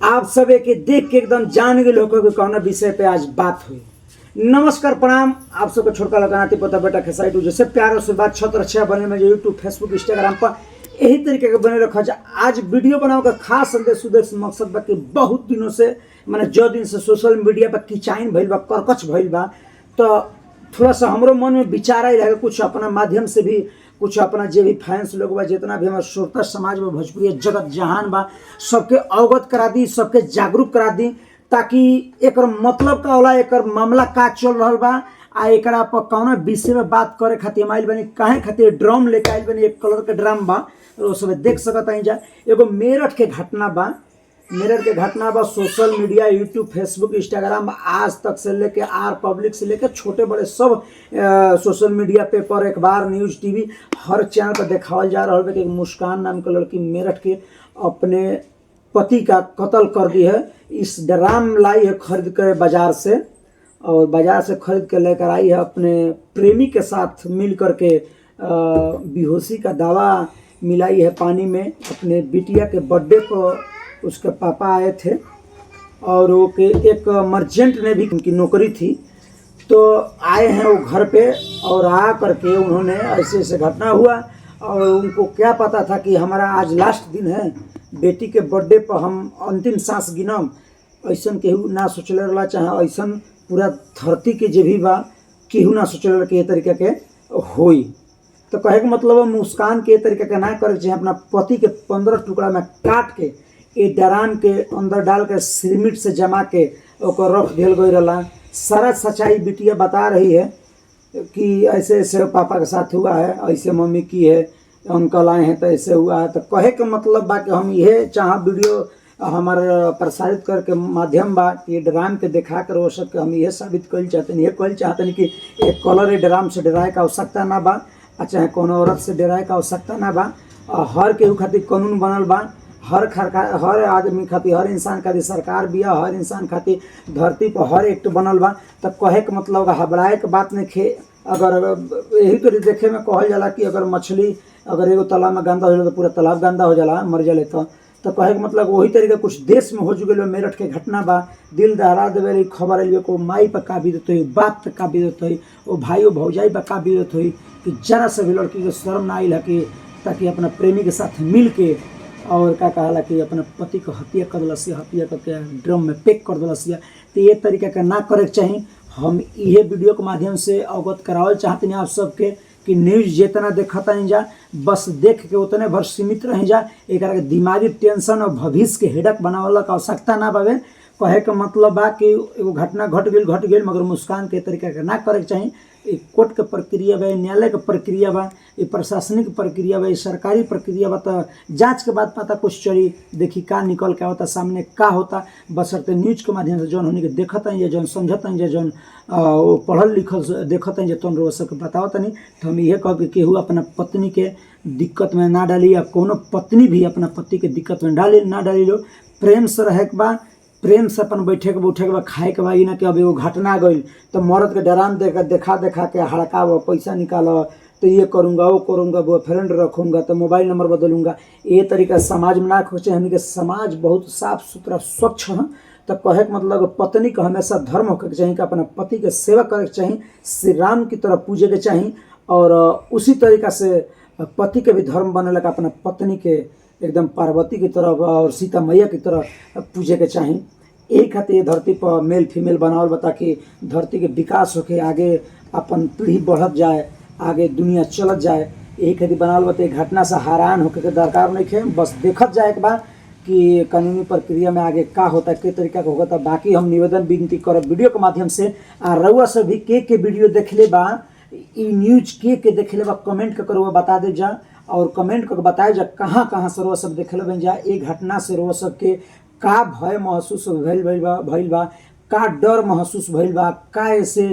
आप सब के देख के एकदम जान गए लोगों के कौन विषय पे आज बात हुई। नमस्कार प्रणाम आप सबको छोटका लगाते पता बेटा खेसाई टू जैसे प्यार से बात छत्र अच्छा बने में जो यूट्यूब फेसबुक इंस्टाग्राम पर यही तरीके के बने रखा जाए। आज वीडियो बनाओ का खास संदेश उद्देश्य मकसद बा कि बहुत दिनों से मैंने जो दिन से सोशल मीडिया पर किचाइन भइल बा करकच भइल बा तो थोड़ा सा हमरो मन में विचार आई लगे कुछ अपना माध्यम से भी कुछ अपना जो भी फैंस लोग बा जितना भी हमारे श्रोता समाज में भोजपुरी जगत जहान बा सबके अवगत करा दी सबके जागरूक करा दी ताकि एक मतलब का होला एक मामला का चल रहा बा आ एक कौन विषय में बात करे खातिर हम आइल बनी काहे खातिर ड्रम लेके आइल बनी एक कलर के ड्रम बा वो सब देख सकत आई जा। एगो मेरठ के घटना बा social media YouTube Facebook Instagram आज तक से लेके आर पब्लिक से लेके छोटे बड़े सब सोशल मीडिया पेपर अखबार न्यूज़ टीवी हर चैनल पर दिखावल जा रहा है कि एक मुस्कान नाम के लड़की मेरठ के अपने पति का कत्ल कर दी है। इस ड्राम लाई है खरीद कर बाजार से और बाजार से खरीद कर लेकर आई है अपने प्रेमी के साथ मिल करके बेहोशी का दवा मिलाई है पानी में। अपने बिटिया के बर्थडे पर उसके पापा आए थे और वो के एक मर्चेंट ने भी उनकी नौकरी थी तो आए हैं वो घर पे और आ करके उन्होंने ऐसे ऐसे घटना हुआ और उनको क्या पता था कि हमारा आज लास्ट दिन है बेटी के बर्थडे पर हम अंतिम सांस गिनम। ऐसा केहू ना सोचले रहा चाहे ऐसा पूरा धरती के जे भी बा केहू ना सोचले के तरीके के होई तो कहे के मतलब मुस्कान के तरीके के ना करे चाहे अपना पति के 15 टुकड़ा में काट के ये ड्राम के अंदर डाल के सिरमिट से जमा के रख दिल गई रहा। सारा सच्चाई बिटिया बता रही है कि ऐसे ऐसे पापा के साथ हुआ है ऐसे मम्मी की है अंकल आए हैं तो ऐसे हुआ है। तो कहे के मतलब बा कि हम ये चाह वीडियो हमारे प्रसारित करके माध्यम बा कि ड्राम के दिखा कर वो सब हम ये साबित कर चाहते हैं ये कहल चाहते हैं कि एक कलर ड्राम से डराए का आवश्यकता ना बा चाहे कोनो औरत से डराए का आवश्यकता ना बा। हर केहू खातिर कानून बनल बा हर आदमी खातिर हर इंसान खातिर सरकार भी हर इंसान खातिर धरती पर हर एक्ट बनल बा। तब कहे के मतलब घबराए के बात नहीं खे। अगर यही तो देखे में कहल जाला कि अगर मछली अगर एगो तालाब में गंदा हो जाला तो पूरा तालाब गंदा हो जाला मर जाले तो कहे के मतलब वही तरीके कुछ देश में हो चुके मेरठ के घटना बा। दिल दहरा देवे खबर आई को माई पर का बीतत हुई बाप पर का बीतत हुई वो भाई भौजाई पर का बीतत हुई कि जरा से भी लड़की को शर्म ना आई कि ताकि अपना प्रेमी के साथ मिल के और क्या कहला कि अपने पति को हत्या कर दिलस हत्या करके ड्रम में पैक कर दिलस तो ये तरीके का ना करे चाहिए। हम ये वीडियो के माध्यम से अवगत करावल चाहते हैं आप सबके कि न्यूज़ जितना देखता नहीं जा बस देख के उतने भर सीमित रह जा एक दिमागी टेंशन और भविष्य के हेडक बनावला का आवश्यकता ना बावे। कहे के मतलब बा कि एगो घटना घट गई मगर मुस्कान के तरीका के ना करे चाहिए। कोर्ट के प्रक्रिया बा न्यायालय के प्रक्रिया बा ये प्रशासनिक प्रक्रिया बा ये सरकारी प्रक्रिया बा तो जांच के बाद पता कुछ चली देखी का निकल के होता सामने का होता बशर्ते न्यूज के माध्यम से जौन होने के देखता है जौन समझता है जौन वो पढ़ल लिखल देखता है तौन रोज सबके बतावता नहीं। तो हम ये कह के केहू अपना पत्नी के दिक्कत में ना डाली या कोनो पत्नी भी अपना पति के दिक्कत में ना डाली लो। प्रेम से रहे के बा प्रेम से अपन बैठे के उठे के बा खाए के बा ना कि अब एगो घटना गई तो मर्द के डराम देखा के हड़काव पैसा निकालो तो ये करूँगा वो करूँगा वो फ्रेंड रखूँगा तो मोबाइल नंबर बदलूँगा ये तरीका समाज में ना खोचे। हमने के समाज बहुत साफ सुथरा स्वच्छ है तो कहे के मतलब पत्नी का हमेशा धर्म होकर चाहिए कि अपना पति के सेवा करे के चाहिए श्री राम की तरह पूजे के चाहिए और उसी तरीका से पति के भी धर्म बने लगा अपना पत्नी के एकदम पार्वती की तरह और सीता मैया की तरह पूजे के चाहिए। एक खातिर धरती पर मेल फीमेल बनावल बता कि धरती के विकास होके आगे अपन पीढ़ी बढ़त जाए आगे दुनिया चलत जाए यही खातिर बनावल बता। घटना से हैरान होके के दरकार नहीं खे बस देखत जाए के बाद कि कानूनी प्रक्रिया में आगे का होता है किस तरीका का होता। बाकी हम निवेदन विनती करब वीडियो के माध्यम से रउआ से भी के वीडियो देखले बा ई न्यूज के देखले बा कमेंट कर करो बता दे जा और कमेंट करके बताए जा कहाँ से रोज सब देखल बन जा। एक घटना से रोज सबके का भय महसूस भइल बा का डर महसूस भइल बा का ऐसे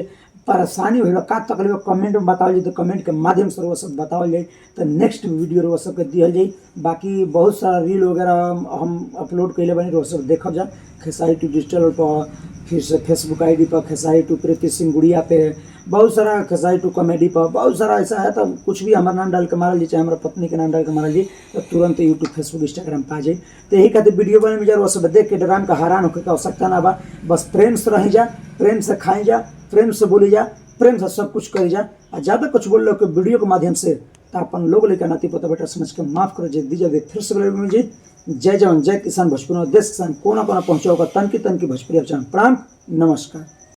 परेशानी हो का तकलीफ कमेंट में बताओ तो कमेंट के माध्यम से वो सब बताओ जाए तो नेक्स्ट वीडियो वो सब के दिया जाए। बाकी बहुत सारा रील वगैरह हम अपलोड कैले बनी वो सब देखब जा खेसारी टू डिजिटल पर, फिर से फेसबुक आईडी पर खेसारी टू प्रीति सिंह गुड़िया पे, बहुत सारा खेसारी टू कॉमेडी पर, बहुत सारा ऐसा है। तो कुछ भी हमारा नाम डाल के मारा ली, चाहे हमारा पत्नी के नाम डाल के मारा ली, तो तुरंत यूट्यूब फेसबुक इंस्टाग्राम पा जाए। तो यही खातिर वीडियो बने में जरूर सब देख के डराम का हैरान होकर आवश्यकता ना बा। बस प्रेम से रही जा, प्रेम से खाई जा, प्रेम से बोली जा, प्रेम से सब कुछ करी जा। और ज़्यादा कुछ बोल लो कि वीडियो के माध्यम से तो अपन लोग लेकर नाती पोता बेटा समझ के माफ करो। दीजिए फिर से जय जवान जय किसान भोजपुरी देश किसान कोना कोना पहुँचा होगा तन की भोजपुरी प्रणाम नमस्कार।